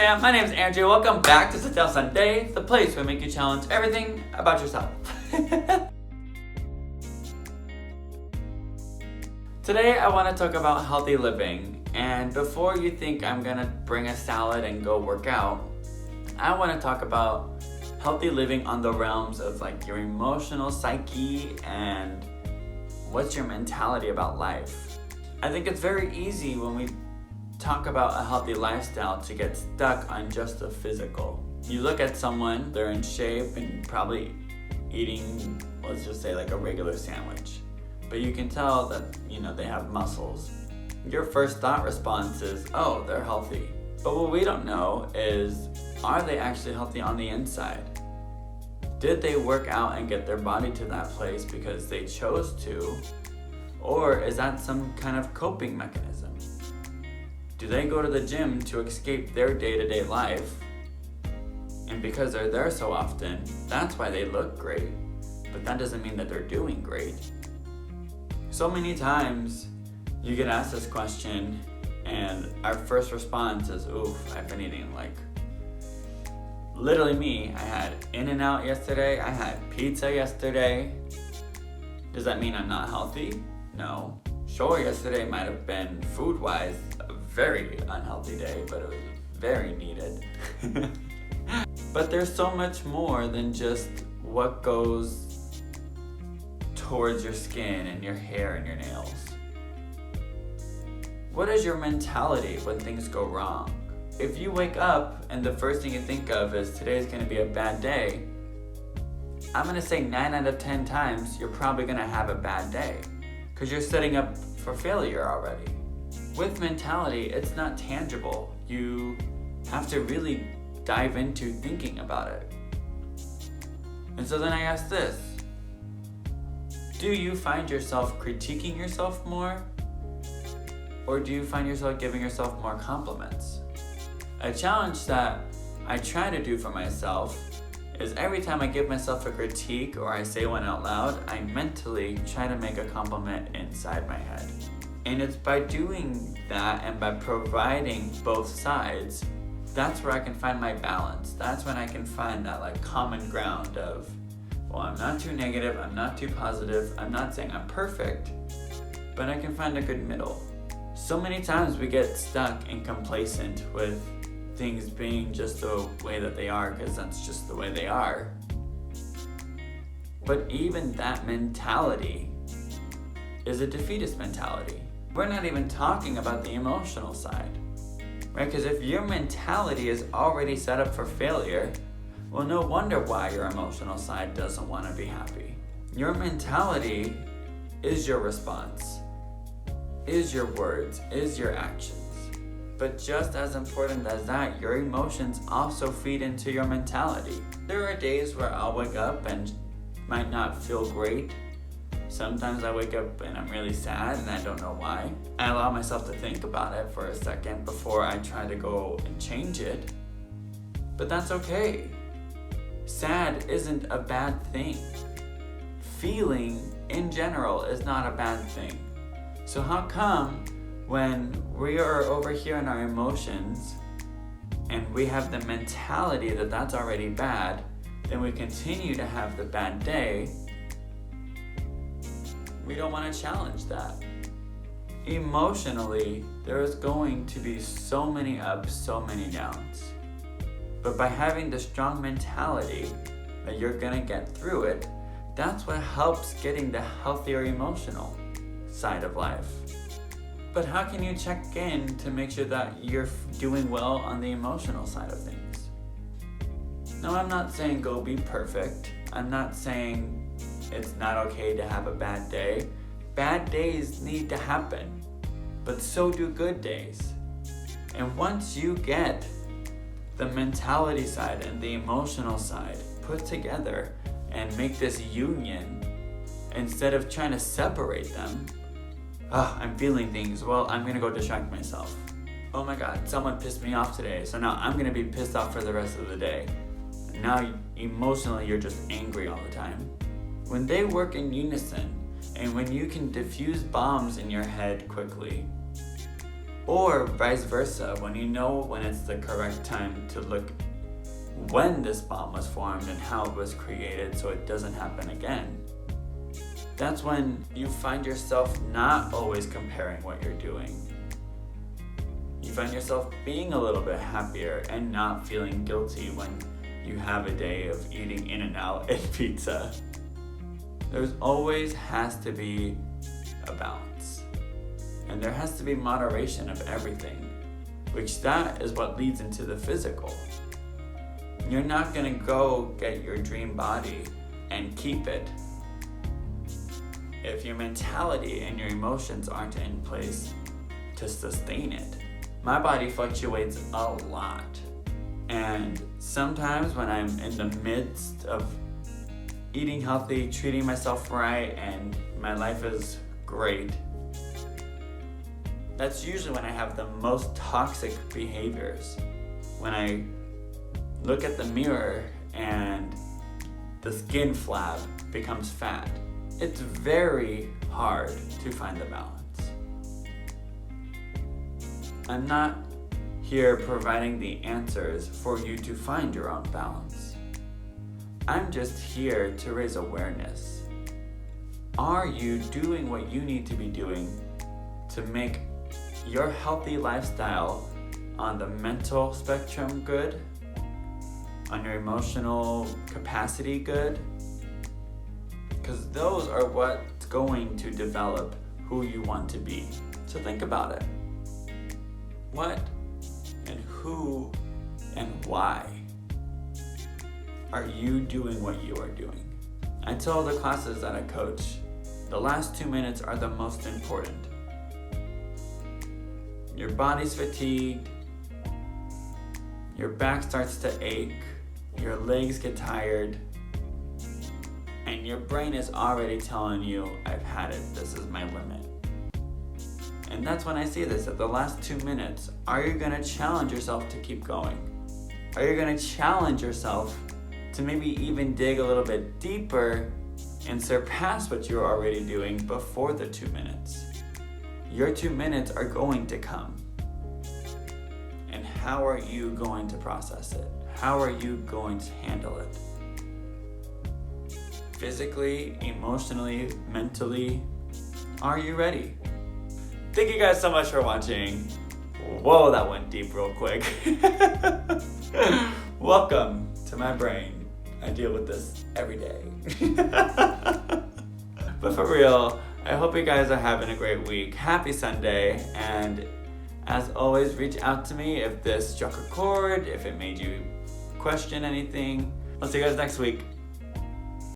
fam? My name is Andrew. Welcome back to Sit Down Sunday, the place where we make you challenge everything about yourself. Today I want to talk about healthy living, and before you think I'm gonna bring a salad and go work out, I want to talk about healthy living on the realms of like your emotional psyche and what's your mentality about life. I think it's very easy when we talk about a healthy lifestyle to get stuck on just the physical. You look at someone, they're in shape and probably eating, let's just say like a regular sandwich, but you can tell that, they have muscles. Your first thought response is, oh, they're healthy. But what we don't know is, are they actually healthy on the inside? Did they work out and get their body to that place because they chose to? Or is that some kind of coping mechanism? Do they go to the gym to escape their day-to-day life? And because they're there so often, that's why they look great. But that doesn't mean that they're doing great. So many times you get asked this question and our first response is, oof, I've been eating literally me. I had In-N-Out yesterday, I had pizza yesterday. Does that mean I'm not healthy? No. Sure, yesterday might have been food-wise a very unhealthy day, but it was very needed. But there's so much more than just what goes towards your skin and your hair and your nails. What is your mentality when things go wrong? If you wake up and the first thing you think of is today's gonna be a bad day, I'm gonna say 9 out of 10 times you're probably gonna have a bad day because you're setting up for failure already. With mentality, it's not tangible. You have to really dive into thinking about it. And so then I ask this, do you find yourself critiquing yourself more? Or do you find yourself giving yourself more compliments? A challenge that I try to do for myself is every time I give myself a critique or I say one out loud, I mentally try to make a compliment inside my head. And it's by doing that and by providing both sides, that's where I can find my balance. That's when I can find that common ground of, well, I'm not too negative, I'm not too positive, I'm not saying I'm perfect, but I can find a good middle. So many times we get stuck and complacent with things being just the way that they are because that's just the way they are. But even that mentality is a defeatist mentality. We're not even talking about the emotional side, right? Because if your mentality is already set up for failure, well, no wonder why your emotional side doesn't want to be happy. Your mentality is your response, is your words, is your actions. But just as important as that, your emotions also feed into your mentality. There are days where I'll wake up and might not feel great. Sometimes I wake up and I'm really sad and I don't know why. I allow myself to think about it for a second before I try to go and change it. But that's okay. Sad isn't a bad thing. Feeling in general is not a bad thing. So how come when we are over here in our emotions and we have the mentality that that's already bad, then we continue to have the bad day? We don't want to challenge that. Emotionally, there is going to be so many ups, so many downs. But by having the strong mentality that you're gonna get through it, that's what helps getting the healthier emotional side of life. But how can you check in to make sure that you're doing well on the emotional side of things? No, I'm not saying go be perfect. I'm not saying it's not okay to have a bad day. Bad days need to happen, but so do good days. And once you get the mentality side and the emotional side put together and make this union, instead of trying to separate them, I'm feeling things, well, I'm gonna go distract myself. Oh my God, someone pissed me off today, so now I'm gonna be pissed off for the rest of the day. Now emotionally you're just angry all the time. When they work in unison, and when you can diffuse bombs in your head quickly, Or vice versa, when you know when it's the correct time to look when this bomb was formed and how it was created so it doesn't happen again. That's when you find yourself not always comparing what you're doing. You find yourself being a little bit happier and not feeling guilty when you have a day of eating In-N-Out and pizza. There's always has to be a balance. And there has to be moderation of everything, which that is what leads into the physical. You're not gonna go get your dream body and keep it if your mentality and your emotions aren't in place to sustain it. My body fluctuates a lot. And sometimes when I'm in the midst of eating healthy, treating myself right, and my life is great, that's usually when I have the most toxic behaviors. When I look at the mirror and the skin flab becomes fat. It's very hard to find the balance. I'm not here providing the answers for you to find your own balance. I'm just here to raise awareness. Are you doing what you need to be doing to make your healthy lifestyle on the mental spectrum good, on your emotional capacity good? Because those are what's going to develop who you want to be. So think about it. What and who and why are you doing what you are doing? I tell the classes that I coach, the last 2 minutes are the most important. Your body's fatigued, your back starts to ache, your legs get tired, and your brain is already telling you, I've had it, this is my limit. And that's when I see this, at the last 2 minutes, are you gonna challenge yourself to keep going? Are you gonna challenge yourself to maybe even dig a little bit deeper and surpass what you're already doing before the 2 minutes? Your 2 minutes are going to come. And how are you going to process it? How are you going to handle it? Physically, emotionally, mentally, are you ready? Thank you guys so much for watching. Whoa, that went deep real quick. Welcome to my brain. I deal with this every day. But for real, I hope you guys are having a great week. Happy Sunday, and as always, reach out to me if this struck a chord, if it made you question anything. I'll see you guys next week.